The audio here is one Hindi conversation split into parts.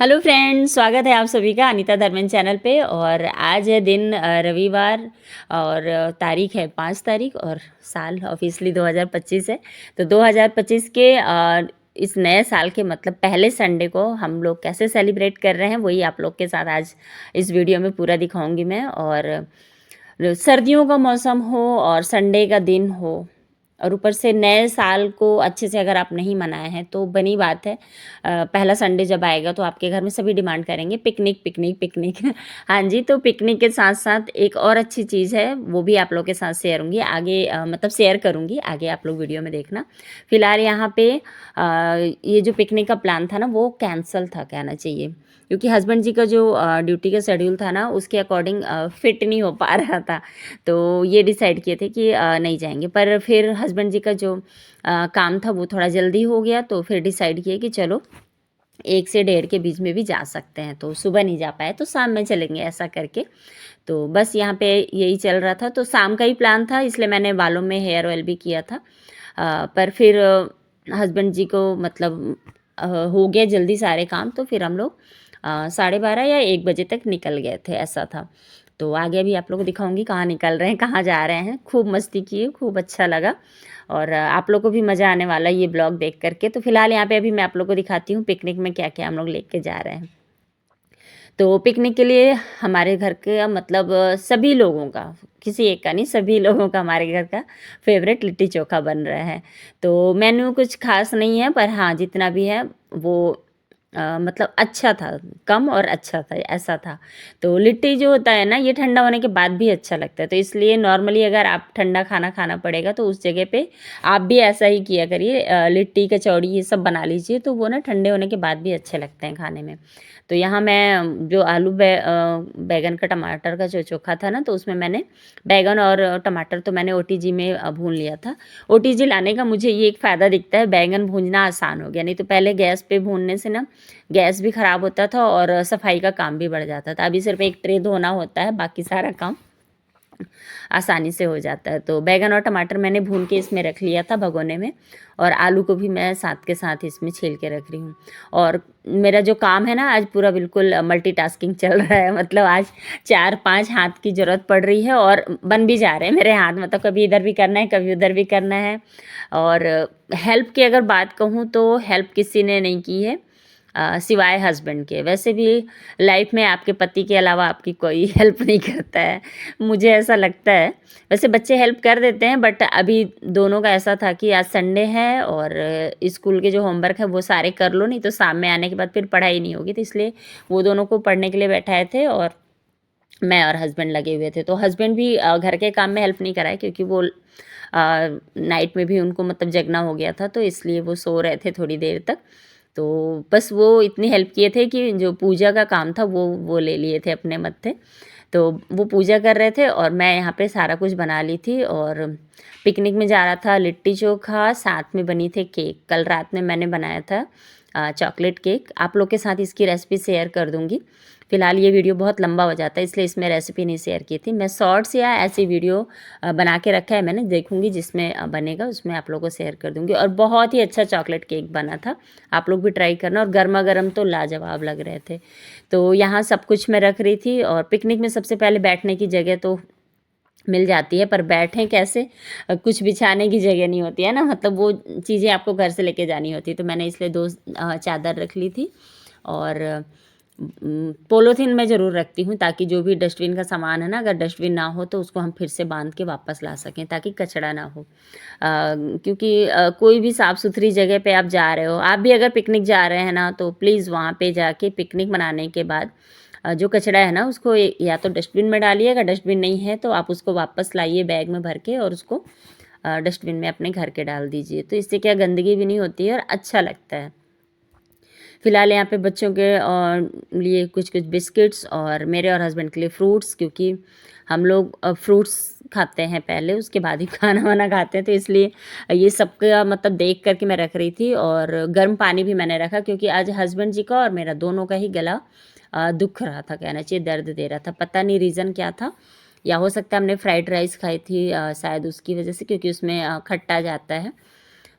हेलो फ्रेंड्स, स्वागत है आप सभी का अनीता धर्मेंद्र चैनल पे। और आज है दिन रविवार और तारीख है 5 तारीख और साल ऑफिसली 2025 है। तो 2025 के इस नए साल के मतलब पहले संडे को हम लोग कैसे सेलिब्रेट कर रहे हैं वही आप लोग के साथ आज इस वीडियो में पूरा दिखाऊंगी मैं। और सर्दियों का मौसम हो और संडे का दिन हो और ऊपर से नए साल को अच्छे से अगर आप नहीं मनाए हैं तो बनी बात है। पहला संडे जब आएगा तो आपके घर में सभी डिमांड करेंगे पिकनिक पिकनिक पिकनिक। हाँ जी, तो पिकनिक के साथ साथ एक और अच्छी चीज़ है वो भी आप लोग के साथ शेयर होंगी आगे, मतलब शेयर करूँगी आगे, आप लोग वीडियो में देखना। फिलहाल यहाँ पे ये जो पिकनिक का प्लान था ना वो कैंसिल था कहना चाहिए, क्योंकि हस्बैंड जी का जो ड्यूटी का शेड्यूल था ना उसके अकॉर्डिंग फिट नहीं हो पा रहा था। तो ये डिसाइड किए थे कि नहीं जाएंगे, पर फिर हस्बैंड जी का जो काम था वो थोड़ा जल्दी हो गया तो फिर डिसाइड किए कि चलो 1 से 1:30 के बीच में भी जा सकते हैं। तो सुबह नहीं जा पाए तो शाम में चलेंगे ऐसा करके। तो बस यहाँ पे यही चल रहा था, तो शाम का ही प्लान था इसलिए मैंने बालों में हेयर ऑयल भी किया था। पर फिर हस्बैंड जी को मतलब हो गया जल्दी सारे काम, तो फिर हम लोग 12:30 या 1 बजे तक निकल गए थे, ऐसा था। तो आगे भी आप लोग को दिखाऊंगी कहाँ निकल रहे हैं कहाँ जा रहे हैं। खूब मस्ती किए, खूब अच्छा लगा और आप लोग को भी मज़ा आने वाला है ये ब्लॉग देख करके। तो फिलहाल यहाँ पे अभी मैं आप लोग को दिखाती हूँ पिकनिक में क्या क्या हम लोग लेके जा रहे हैं। तो पिकनिक के लिए हमारे घर के मतलब सभी लोगों का, किसी एक का नहीं, सभी लोगों का हमारे घर का फेवरेट लिट्टी चोखा बन रहा है। तो मेन्यू कुछ खास नहीं है, पर हाँ जितना भी है वो मतलब अच्छा था, कम और अच्छा था, ऐसा था। तो लिट्टी जो होता है ना ये ठंडा होने के बाद भी अच्छा लगता है, तो इसलिए नॉर्मली अगर आप ठंडा खाना खाना पड़ेगा तो उस जगह पे आप भी ऐसा ही किया करिए, लिट्टी कचौड़ी ये सब बना लीजिए, तो वो ना ठंडे होने के बाद भी अच्छे लगते हैं खाने में। तो यहाँ मैं जो बैगन का टमाटर का जो चोखा था ना, तो उसमें मैंने बैगन और टमाटर तो मैंने ओटीजी में भून लिया था। ओटीजी लाने का मुझे ये एक फ़ायदा दिखता है, बैगन भूनना आसान हो गया, नहीं तो पहले गैस पे भूनने से ना गैस भी ख़राब होता था और सफाई का काम भी बढ़ जाता था। अभी सिर्फ एक ट्रे धोना होता है, बाकी सारा काम आसानी से हो जाता है। तो बैगन और टमाटर मैंने भून के इसमें रख लिया था भगोने में, और आलू को भी मैं साथ के साथ इसमें छील के रख रही हूँ। और मेरा जो काम है ना आज पूरा बिल्कुल मल्टीटास्किंग चल रहा है, मतलब आज 4-5 हाथ की ज़रूरत पड़ रही है और बन भी जा रहे हैं मेरे हाथ, मतलब कभी इधर भी करना है कभी उधर भी करना है। और हेल्प की अगर बात कहूँ तो हेल्प किसी ने नहीं की है सिवाय हस्बैंड के। वैसे भी लाइफ में आपके पति के अलावा आपकी कोई हेल्प नहीं करता है, मुझे ऐसा लगता है। वैसे बच्चे हेल्प कर देते हैं, बट अभी दोनों का ऐसा था कि आज संडे है और स्कूल के जो होमवर्क है वो सारे कर लो, नहीं तो शाम में आने के बाद फिर पढ़ाई नहीं होगी, तो इसलिए वो दोनों को पढ़ने के लिए बैठाए थे और मैं और हस्बैंड लगे हुए थे। तो हस्बैंड भी घर के काम में हेल्प नहीं कराए, क्योंकि वो नाइट में भी उनको मतलब जगना हो गया था, तो इसलिए वो सो रहे थे थोड़ी देर तक। तो बस वो इतनी हेल्प किए थे कि जो पूजा का काम था वो ले लिए थे अपने मत्थे। तो वो पूजा कर रहे थे और मैं यहाँ पे सारा कुछ बना ली थी। और पिकनिक में जा रहा था लिट्टी चोखा, साथ में बनी थे केक। कल रात में मैंने बनाया था चॉकलेट केक, आप लोग के साथ इसकी रेसिपी शेयर कर दूँगी। फ़िलहाल ये वीडियो बहुत लंबा हो जाता है इसलिए इसमें रेसिपी नहीं शेयर की थी। मैं शॉर्ट्स या ऐसी वीडियो बना के रखा है मैंने, देखूँगी जिसमें बनेगा उसमें आप लोगों को शेयर कर दूँगी। और बहुत ही अच्छा चॉकलेट केक बना था, आप लोग भी ट्राई करना। और गर्मा गर्म तो लाजवाब लग रहे थे। तो यहाँ सब कुछ मैं रख रही थी। और पिकनिक में सबसे पहले बैठने की जगह तो मिल जाती है, पर बैठें कैसे, कुछ बिछाने की जगह नहीं होती है ना, मतलब वो चीज़ें आपको घर से लेके जानी होती है। तो मैंने इसलिए 2 चादर रख ली थी। और पॉलीथीन मैं ज़रूर रखती हूँ, ताकि जो भी डस्टबिन का सामान है ना, अगर डस्टबिन ना हो तो उसको हम फिर से बांध के वापस ला सकें, ताकि कचरा ना हो। क्योंकि कोई भी साफ़ सुथरी जगह पे आप जा रहे हो, आप भी अगर पिकनिक जा रहे हैं ना, तो प्लीज़ वहाँ पे जाके पिकनिक मनाने के बाद जो कचरा है ना उसको या तो डस्टबिन में डालिए, अगर डस्टबिन नहीं है तो आप उसको वापस लाइए बैग में भर के और उसको डस्टबिन में अपने घर के डाल दीजिए। तो इससे क्या गंदगी भी नहीं होती है और अच्छा लगता है। फ़िलहाल यहाँ पे बच्चों के लिए कुछ कुछ बिस्किट्स और मेरे और हस्बैंड के लिए फ्रूट्स, क्योंकि हम लोग फ्रूट्स खाते हैं पहले, उसके बाद ही खाना वाना खाते हैं, तो इसलिए ये सब का मतलब देख कर के मैं रख रही थी। और गर्म पानी भी मैंने रखा, क्योंकि आज हस्बैंड जी का और मेरा दोनों का ही गला दुख रहा था, कहना चाहिए दर्द दे रहा था। पता नहीं रीज़न क्या था, या हो सकता है हमने फ्राइड राइस खाई थी शायद उसकी वजह से, क्योंकि उसमें खट्टा जाता है।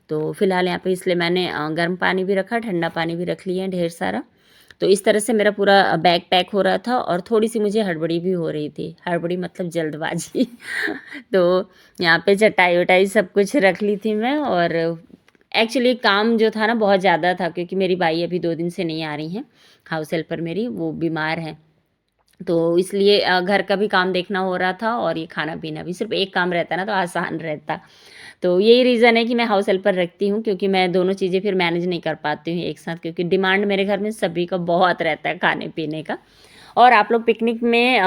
तो फिलहाल यहाँ पे इसलिए मैंने गर्म पानी भी रखा, ठंडा पानी भी रख लिया ढेर सारा। तो इस तरह से मेरा पूरा बैग पैक हो रहा था और थोड़ी-सी मुझे हड़बड़ी भी हो रही थी। हड़बड़ी मतलब जल्दबाज़ी। तो यहाँ पे चटाई-वटाई सब कुछ रख ली थी मैं, और एक्चुअली काम जो था ना बहुत ज़्यादा था, क्योंकि मेरी बाई अभी 2 दिन से नहीं आ रही हैं। हाउस हेल्पर मेरी वो बीमार हैं। तो इसलिए घर का भी काम देखना हो रहा था और ये खाना-पीना भी। सिर्फ़ एक काम रहता ना तो आसान रहता। तो यही रीज़न है कि मैं हाउस हेल्पर रखती हूँ, क्योंकि मैं दोनों चीज़ें फिर मैनेज नहीं कर पाती हूँ एक साथ, क्योंकि डिमांड मेरे घर में सभी का बहुत रहता है खाने-पीने का। और आप लोग पिकनिक में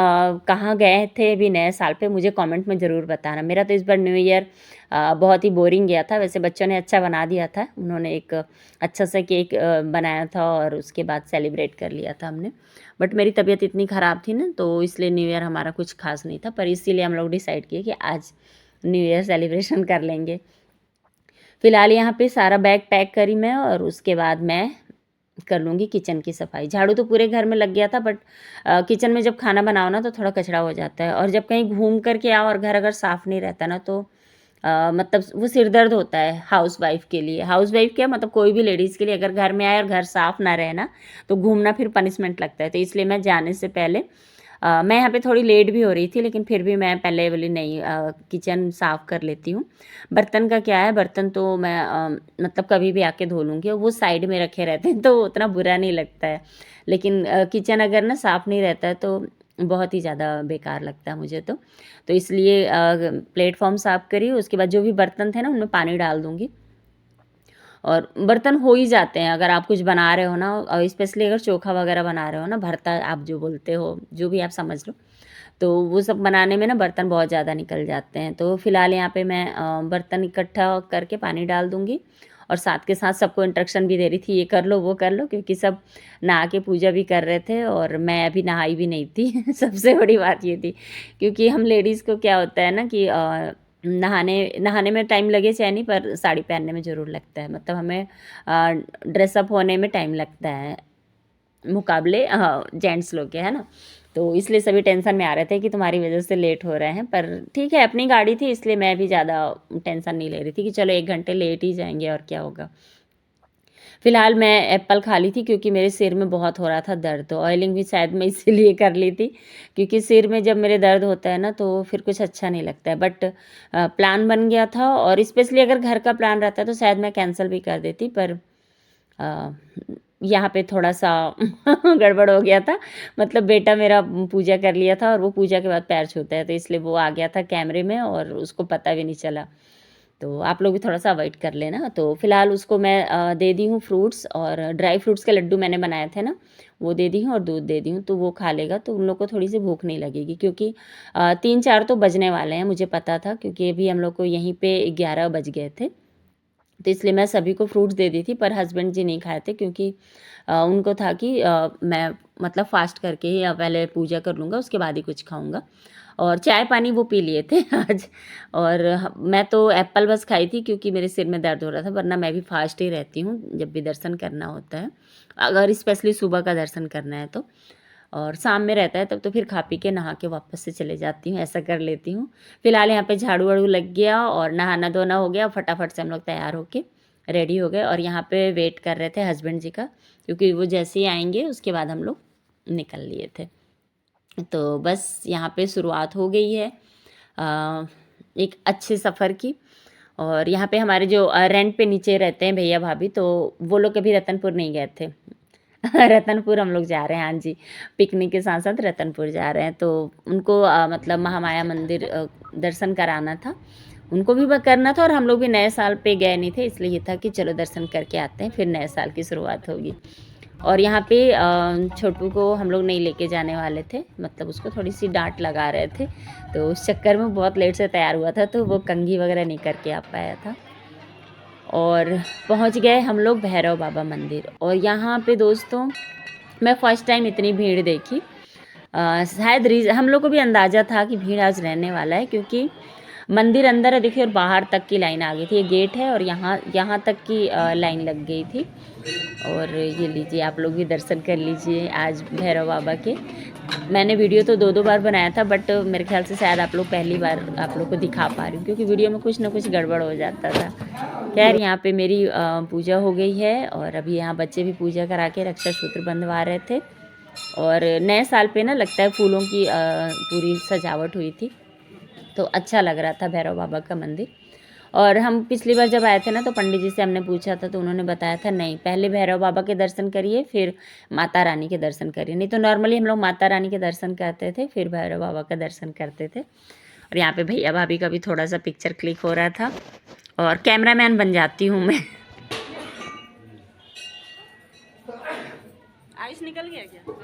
कहाँ गए थे अभी नए साल पे, मुझे कमेंट में ज़रूर बताना। मेरा तो इस बार न्यू ईयर बहुत ही बोरिंग गया था। वैसे बच्चों ने अच्छा बना दिया था। उन्होंने एक अच्छा सा केक बनाया था और उसके बाद सेलिब्रेट कर लिया था हमने। बट मेरी तबीयत इतनी ख़राब थी ना, तो इसलिए न्यू ईयर हमारा कुछ ख़ास नहीं था। पर इसीलिए हम लोग डिसाइड किए कि आज न्यू ईयर सेलिब्रेशन कर लेंगे। फ़िलहाल यहाँ पे सारा बैग पैक करी मैं, और उसके बाद मैं कर लूँगी किचन की सफाई। झाड़ू तो पूरे घर में लग गया था, बट किचन में जब खाना बनाओ ना तो थोड़ा कचरा हो जाता है, और जब कहीं घूम कर के आओ और घर अगर साफ़ नहीं रहता ना, तो मतलब वो सिर दर्द होता है हाउसवाइफ़ के लिए। हाउसवाइफ़ क्या, मतलब कोई भी लेडीज़ के लिए, अगर घर में आए और घर साफ़ ना रहे ना, तो घूमना फिर पनिशमेंट लगता है। तो इसलिए मैं जाने से पहले मैं यहाँ पे थोड़ी लेट भी हो रही थी, लेकिन फिर भी मैं पहले बोली नहीं, किचन साफ़ कर लेती हूँ। बर्तन का क्या है, बर्तन तो मैं मतलब कभी भी आके धो लूँगी, और वो साइड में रखे रहते हैं तो उतना बुरा नहीं लगता है। लेकिन किचन अगर ना साफ़ नहीं रहता है तो बहुत ही ज़्यादा बेकार लगता है मुझे तो। तो इसलिए प्लेटफ़ॉर्म साफ़ करी, उसके बाद जो भी बर्तन थे ना उनमें पानी डाल दूँगी, और बर्तन हो ही जाते हैं अगर आप कुछ बना रहे हो ना, और स्पेशली अगर चोखा वगैरह बना रहे हो ना, भरता आप जो बोलते हो, जो भी आप समझ लो, तो वो सब बनाने में ना बर्तन बहुत ज़्यादा निकल जाते हैं। तो फिलहाल यहाँ पे मैं बर्तन इकट्ठा करके पानी डाल दूँगी, और साथ के साथ सबको इंस्ट्रक्शन भी दे रही थी, ये कर लो, वो कर लो, क्योंकि सब नहा के पूजा भी कर रहे थे और मैं अभी नहाई भी नहीं थी। सबसे बड़ी बात ये थी, क्योंकि हम लेडीज़ को क्या होता है ना कि नहाने नहाने में टाइम लगे चाहे नहीं, पर साड़ी पहनने में ज़रूर लगता है। मतलब हमें ड्रेसअप होने में टाइम लगता है मुकाबले जेंट्स लोग के, है ना? तो इसलिए सभी टेंशन में आ रहे थे कि तुम्हारी वज़ह से लेट हो रहे हैं, पर ठीक है, अपनी गाड़ी थी इसलिए मैं भी ज़्यादा टेंशन नहीं ले रही थी कि चलो 1 घंटे लेट ही जाएँगे और क्या होगा। फ़िलहाल मैं एप्पल खा ली थी, क्योंकि मेरे सिर में बहुत हो रहा था दर्द, तो ऑयलिंग भी शायद मैं इसीलिए कर ली थी, क्योंकि सिर में जब मेरे दर्द होता है ना तो फिर कुछ अच्छा नहीं लगता है। बट प्लान बन गया था, और स्पेशली अगर घर का प्लान रहता तो शायद मैं कैंसल भी कर देती, पर अ, यहाँ पे थोड़ा-सा गड़बड़ हो गया था। मतलब बेटा मेरा पूजा कर लिया था, और वो पूजा के बाद पैर छूता है, तो इसलिए वो आ गया था कैमरे में और उसको पता भी नहीं चला। तो आप लोग भी थोड़ा-सा अवॉइड कर लेना। तो फिलहाल उसको मैं दे दी हूँ फ्रूट्स, और ड्राई फ्रूट्स के लड्डू मैंने बनाए थे ना, वो दे दी हूँ और दूध दे दी हूँ, तो वो खा लेगा, तो उन लोग को थोड़ी-सी भूख नहीं लगेगी, क्योंकि 3-4 तो बजने वाले हैं, मुझे पता था, क्योंकि अभी हम लोग को यहीं पे 11 बज गए थे। तो इसलिए मैं सभी को फ्रूट्स दे दी थी, पर हस्बैंड जी नहीं खाए थे, क्योंकि उनको था कि मैं मतलब फ़ास्ट करके ही पहले पूजा कर लूँगा, उसके बाद ही कुछ खाऊँगा, और चाय-पानी वो पी लिए थे आज। और मैं तो एप्पल बस खाई थी, क्योंकि मेरे सिर में दर्द हो रहा था, वरना मैं भी फ़ास्ट ही रहती हूँ जब भी दर्शन करना होता है, अगर स्पेशली सुबह का दर्शन करना है तो। और शाम में रहता है तब तो फिर खा पी के नहा के वापस से चले जाती हूँ, ऐसा कर लेती हूँ। फिलहाल यहाँ पे झाड़ू-वाड़ू लग गया और नहाना-धोना हो गया, फटाफट से हम लोग तैयार होके रेडी हो गए, और यहाँ पे वेट कर रहे थे हस्बैंड जी का, क्योंकि वो जैसे ही आएँगे उसके बाद हम लोग निकल लिए थे। तो बस यहाँ पे शुरुआत हो गई है एक अच्छे सफ़र की। और यहाँ पे हमारे जो रेंट पे नीचे रहते हैं भैया-भाभी, तो वो लोग कभी रतनपुर नहीं गए थे। रतनपुर हम लोग जा रहे हैं, हाँ जी। पिकनिक के साथ-साथ रतनपुर जा रहे हैं, तो उनको मतलब महामाया मंदिर दर्शन कराना था। उनको भी करना था, और हम लोग भी नए साल पे गए नहीं थे, इसलिए ये था कि चलो दर्शन करके आते हैं, फिर नए साल की शुरुआत होगी। और यहाँ पे छोटू को हम लोग नहीं लेके जाने वाले थे, मतलब उसको थोड़ी-सी डाँट लगा रहे थे, तो उस चक्कर में बहुत लेट से तैयार हुआ था, तो वो कंघी वगैरह नहीं करके आ पाया था। और पहुँच गए हम लोग भैरव बाबा मंदिर, और यहाँ पे दोस्तों मैं फ़र्स्ट टाइम इतनी भीड़ देखी। शायद हम लोग को भी अंदाज़ा था कि भीड़ आज रहने वाला है, क्योंकि मंदिर अंदर है देखिए, और बाहर तक की लाइन आ गई थी। ये गेट है और यहाँ यहाँ तक की लाइन लग गई थी। और ये लीजिए, आप लोग भी दर्शन कर लीजिए आज भैरव बाबा के। मैंने वीडियो तो 2-2 बार बनाया था, बट मेरे ख्याल से शायद आप लोग पहली बार आप लोग को दिखा पा रही हूँ, क्योंकि वीडियो में कुछ ना कुछ गड़बड़ हो जाता था। खैर, यहाँ पे मेरी पूजा हो गई है और अभी यहाँ बच्चे भी पूजा करा के रक्षा सूत्र बंधवा रहे थे। और नए साल पे ना लगता है फूलों की पूरी सजावट हुई थी, तो अच्छा लग रहा था भैरव बाबा का मंदिर। और हम पिछली बार जब आए थे ना, तो पंडित जी से हमने पूछा था, तो उन्होंने बताया था नहीं, पहले भैरव बाबा के दर्शन करिए, फिर माता रानी के दर्शन करिए। नहीं तो नॉर्मली हम लोग माता रानी के दर्शन करते थे, फिर भैरव बाबा का दर्शन करते थे। और यहाँ पे भैया भाभी का भी थोड़ा सा पिक्चर क्लिक हो रहा था, और कैमरामैन बन जाती हूँ मैं। आयुष निकल गया क्या?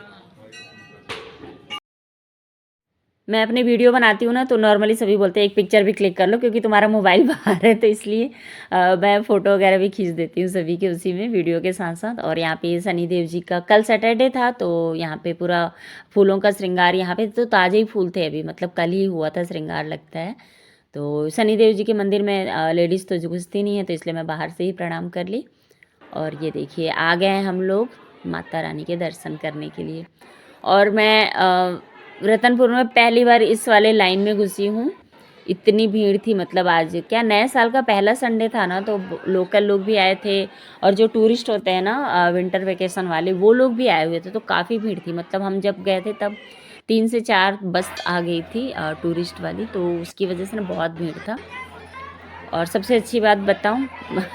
मैं अपनी वीडियो बनाती हूँ ना, तो नॉर्मली सभी बोलते हैं एक पिक्चर भी क्लिक कर लो, क्योंकि तुम्हारा मोबाइल बाहर है, तो इसलिए मैं फ़ोटो वगैरह भी खींच देती हूँ सभी के उसी में, वीडियो के साथ साथ। और यहाँ पे शनिदेव जी का कल सैटरडे था, तो यहाँ पे पूरा फूलों का श्रृंगार, यहाँ पे तो ताज़े ही फूल थे अभी, मतलब कल ही हुआ था श्रृंगार लगता है। तो शनिदेव जी के मंदिर में लेडीज़ तो घुसती नहीं है, तो इसलिए मैं बाहर से ही प्रणाम कर ली। और ये देखिए, आ गए हैं हम लोग माता रानी के दर्शन करने के लिए। और मैं रतनपुर में पहली बार इस वाले लाइन में घुसी हूँ। इतनी भीड़ थी, मतलब आज क्या नए साल का पहला संडे था ना, तो लोकल लोग भी आए थे, और जो टूरिस्ट होते हैं ना विंटर वेकेशन वाले, वो लोग भी आए हुए थे, तो काफ़ी भीड़ थी। मतलब हम जब गए थे तब 3 से 4 बस आ गई थी टूरिस्ट वाली, तो उसकी वजह से ना बहुत भीड़ था। और सबसे अच्छी बात बताऊं,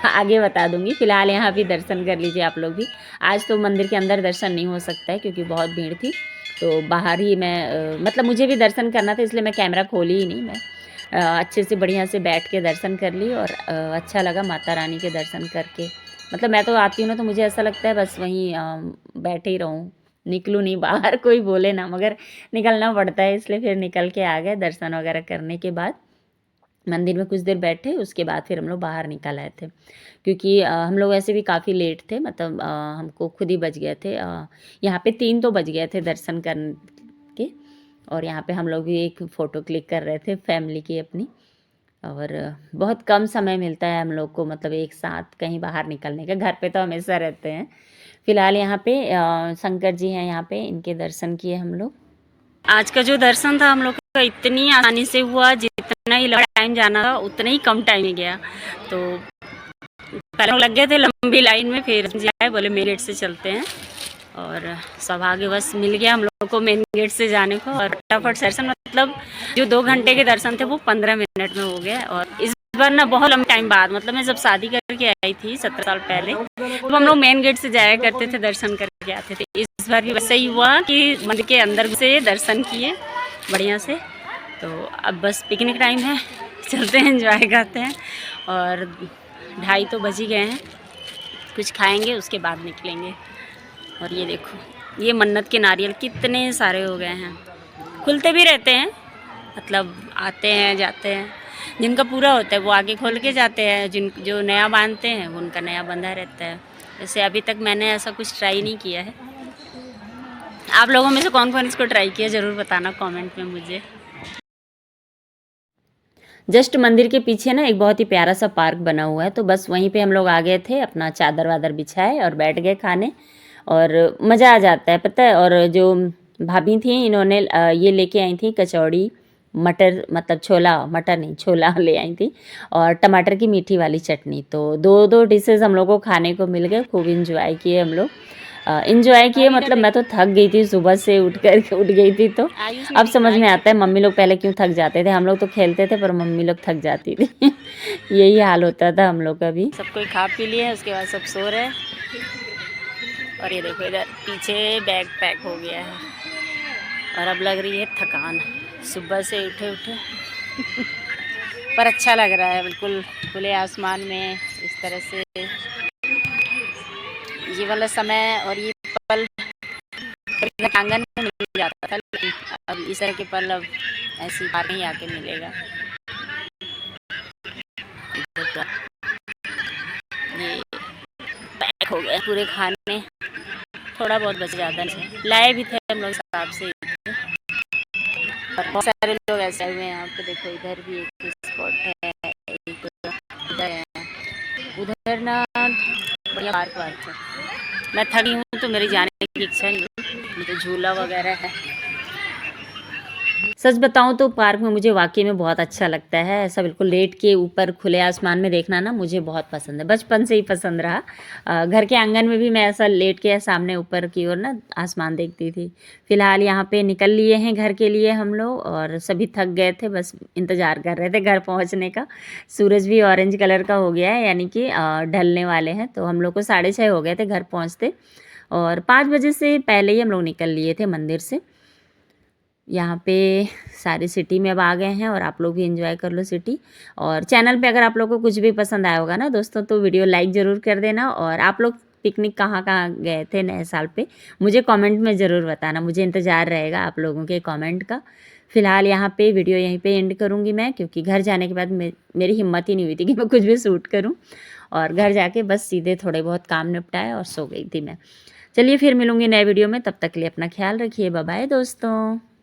आगे बता दूंगी, फ़िलहाल यहाँ भी दर्शन कर लीजिए आप लोग भी। आज तो मंदिर के अंदर दर्शन नहीं हो सकता है, क्योंकि बहुत भीड़ थी, तो बाहर ही मैं मतलब मुझे भी दर्शन करना था, इसलिए मैं कैमरा खोली ही नहीं। मैं अच्छे से बढ़िया से बैठ के दर्शन कर ली, और अच्छा लगा माता रानी के दर्शन करके। मतलब मैं तो आती हूँ ना, तो मुझे ऐसा लगता है बस वहीं बैठे ही रहूँ, निकलूँ नहीं बाहर, कोई बोले ना, मगर निकलना पड़ता है, इसलिए फिर निकल के आ गए। दर्शन वगैरह करने के बाद मंदिर में कुछ देर बैठे, उसके बाद फिर हम लोग बाहर निकल आए थे, क्योंकि हम लोग ऐसे भी काफ़ी लेट थे, मतलब हमको खुद ही बज गए थे, यहाँ पे 3 तो बज गए थे दर्शन करके। और यहाँ पे हम लोग भी एक फ़ोटो क्लिक कर रहे थे फैमिली की अपनी। और बहुत कम समय मिलता है हम लोग को, मतलब एक साथ कहीं बाहर निकलने का, घर पे तो हमेशा रहते हैं। फ़िलहाल यहाँ पे शंकर जी हैं, यहाँ पे इनके दर्शन किए हम लोग। आज का जो दर्शन था हम लोग का इतनी आसानी से हुआ, जितना ही टाइम जाना था उतना ही कम टाइम में गया। तो पहले लग गए थे लंबी लाइन में, फिर जाए बोले मेन गेट से चलते हैं, और सौभाग्यवश मिल गया हम लोग को मेन गेट से जाने को। और फटाफट दर्शन, मतलब जो 2 घंटे के दर्शन थे वो 15 मिनट में हो गए। और इस बार ना बहुत लंबे टाइम बाद, मतलब मैं जब शादी करके आई थी 17 साल पहले, तो हम लोग मेन गेट से जाया करते थे, दर्शन करके आते थे। इस बार भी वैसे ही हुआ कि मंदिर के अंदर से दर्शन किए बढ़िया से। तो अब बस पिकनिक टाइम है, चलते हैं, एंजॉय करते हैं। और 2:30 तो बज ही गए हैं, कुछ खाएंगे उसके बाद निकलेंगे। और ये देखो, ये मन्नत के नारियल कितने सारे हो गए हैं, खुलते भी रहते हैं, मतलब आते हैं जाते हैं। जिनका पूरा होता है वो आगे खोल के जाते हैं, जो नया बांधते हैं वो उनका नया बंधा रहता है। वैसे अभी तक मैंने ऐसा कुछ ट्राई नहीं किया है। आप लोगों में से कौन कौन इसको ट्राई किया ज़रूर बताना कमेंट में मुझे। जस्ट मंदिर के पीछे ना एक बहुत ही प्यारा सा पार्क बना हुआ है, तो बस वहीं पे हम लोग आ गए थे, अपना चादर वादर बिछाए और बैठ गए खाने। और मज़ा आ जाता है पता है। और जो भाभी थी इन्होंने ये लेके आई थी कचौड़ी, मटर, मतलब छोला, मटर नहीं छोला ले आई थी, और टमाटर की मीठी वाली चटनी। तो 2 डिशेज़ हम लोग को खाने को मिल गए। खूब इंजॉय किए हम लोग, इंजॉय किए, मतलब मैं तो थक गई थी, सुबह से उठ गई थी। तो अब समझ में आता है मम्मी लोग पहले क्यों थक जाते थे। हम लोग तो खेलते थे पर मम्मी लोग थक जाती थी। यही हाल होता था हम लोग का भी। सब कोई खा पी लिए, उसके बाद सब सो रहे। और ये देखो, इधर पीछे बैग पैक हो गया है, और अब लग रही है थकान, सुबह से उठे पर अच्छा लग रहा है, बिल्कुल खुले आसमान में इस तरह से ये वाला समय। और ये पल आंगन में मिल जाता था, लेकिन अब इस तरह के पल अब ऐसी बार नहीं आके मिलेगा। ये पैक हो गए पूरे खाने, थोड़ा बहुत बच जाता है, लाए भी थे हम लोग हिसाब से। बहुत सारे लोग ऐसे हुए हैं यहाँ पे। देखो इधर भी एक स्पॉट है, एक उधर है, उधर ना बढ़िया पार्क वार्क है। मैं थकी हूँ तो मेरी जाने की इच्छा नहीं है, तो झूला वगैरह है। सच बताऊं तो पार्क में मुझे वाकई में बहुत अच्छा लगता है। ऐसा बिल्कुल लेट के ऊपर खुले आसमान में देखना ना मुझे बहुत पसंद है, बचपन से ही पसंद रहा। घर के आंगन में भी मैं ऐसा लेट के सामने ऊपर की ओर ना आसमान देखती थी। फिलहाल यहाँ पे निकल लिए हैं घर के लिए हम लोग, और सभी थक गए थे, बस इंतज़ार कर रहे थे घर पहुँचने का। सूरज भी ऑरेंज कलर का हो गया है, यानी कि ढलने वाले हैं। तो हम लोग को 6:30 हो गए थे घर पहुँचते, और 5 बजे से पहले ही हम लोग निकल लिए थे मंदिर से। यहाँ पे सारी सिटी में अब आ गए हैं, और आप लोग भी एंजॉय कर लो सिटी। और चैनल पे अगर आप लोग को कुछ भी पसंद आया होगा ना दोस्तों, तो वीडियो लाइक ज़रूर कर देना। और आप लोग पिकनिक कहाँ कहाँ गए थे नए साल पे, मुझे कमेंट में ज़रूर बताना, मुझे इंतज़ार रहेगा आप लोगों के कमेंट का। फ़िलहाल यहाँ पे वीडियो यहीं पे एंड करूँगी मैं, क्योंकि घर जाने के बाद मेरी हिम्मत ही नहीं हुई थी कि मैं कुछ भी शूट करूँ। और घर जाके बस सीधे थोड़े बहुत काम निपटाए और सो गई थी मैं। चलिए फिर मिलूँगी नए वीडियो में, तब तक के लिए अपना ख्याल रखिए। बाय बाय दोस्तों।